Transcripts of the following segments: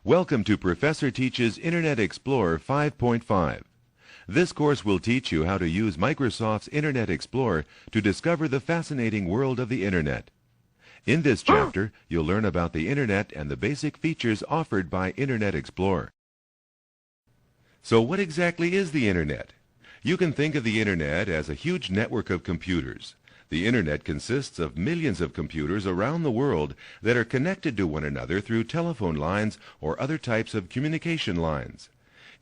Welcome to Professor Teaches Internet Explorer 5.5. This course will teach you how to use Microsoft's Internet Explorer to discover the fascinating world of the Internet. In this chapter, you'll learn about the Internet and the basic features offered by Internet Explorer. So what exactly is the Internet? You can think of the Internet as a huge network of computers. The Internet consists of millions of computers around the world that are connected to one another through telephone lines or other types of communication lines.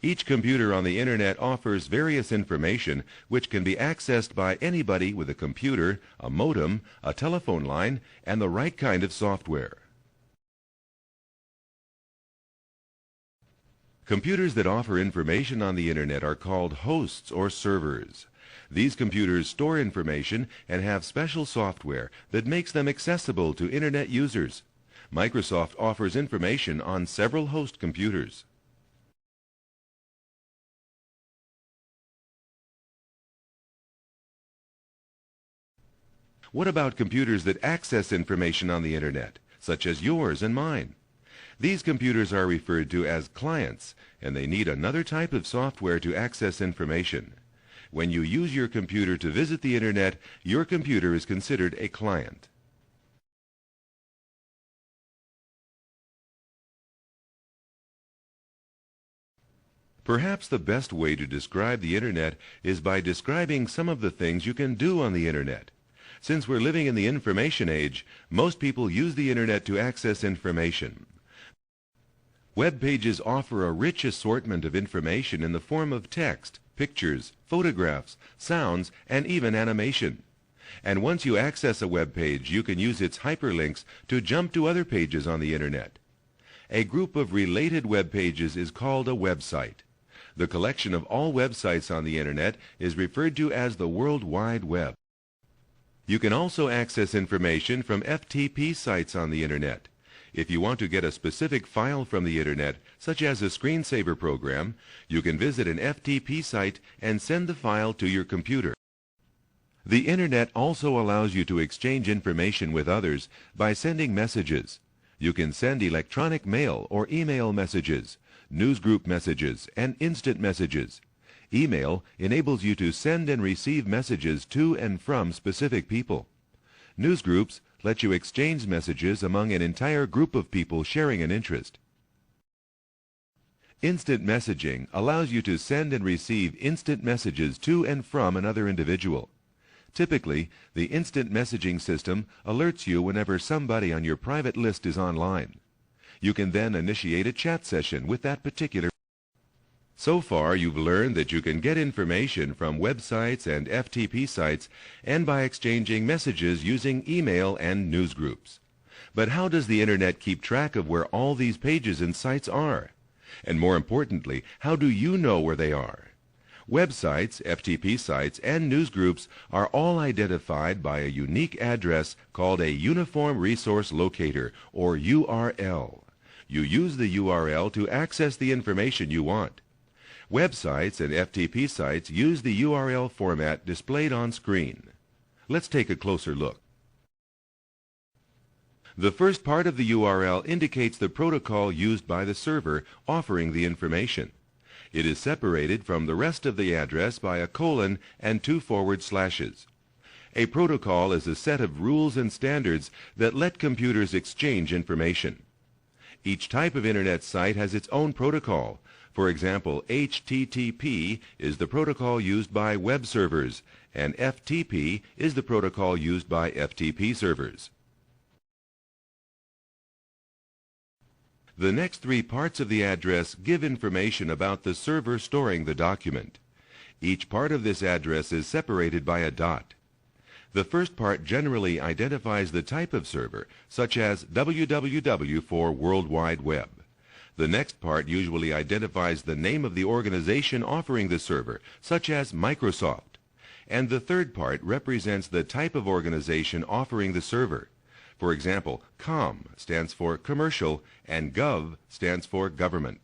Each computer on the Internet offers various information which can be accessed by anybody with a computer, a modem, a telephone line, and the right kind of software. Computers that offer information on the Internet are called hosts or servers. These computers store information and have special software that makes them accessible to Internet users. Microsoft offers information on several host computers. What about computers that access information on the Internet, such as yours and mine? These computers are referred to as clients, and they need another type of software to access information. When you use your computer to visit the Internet, your computer is considered a client. Perhaps the best way to describe the Internet is by describing some of the things you can do on the Internet. Since we're living in the information age, most people use the Internet to access information. Web pages offer a rich assortment of information in the form of text, pictures, photographs, sounds, and even animation. And once you access a web page, you can use its hyperlinks to jump to other pages on the Internet. A group of related web pages is called a website. The collection of all websites on the Internet is referred to as the World Wide Web. You can also access information from FTP sites on the Internet. If you want to get a specific file from the Internet, such as a screensaver program, you can visit an FTP site and send the file to your computer. The Internet also allows you to exchange information with others by sending messages. You can send electronic mail or email messages, newsgroup messages, and instant messages. Email enables you to send and receive messages to and from specific people. Newsgroups let you exchange messages among an entire group of people sharing an interest. Instant messaging allows you to send and receive instant messages to and from another individual. Typically, the instant messaging system alerts you whenever somebody on your private list is online. You can then initiate a chat session with that particular. So far, you've learned that you can get information from websites and FTP sites and by exchanging messages using email and newsgroups. But how does the Internet keep track of where all these pages and sites are? And more importantly, how do you know where they are? Websites, FTP sites, and newsgroups are all identified by a unique address called a Uniform Resource Locator, or URL. You use the URL to access the information you want. Websites and FTP sites use the URL format displayed on screen. Let's take a closer look. The first part of the URL indicates the protocol used by the server offering the information. It is separated from the rest of the address by a colon and 2 forward slashes. A protocol is a set of rules and standards that let computers exchange information. Each type of Internet site has its own protocol. For example, HTTP is the protocol used by web servers, and FTP is the protocol used by FTP servers. The next 3 parts of the address give information about the server storing the document. Each part of this address is separated by a dot. The first part generally identifies the type of server, such as www for World Wide Web. The next part usually identifies the name of the organization offering the server, such as Microsoft. And the third part represents the type of organization offering the server. For example, COM stands for commercial and Gov stands for government.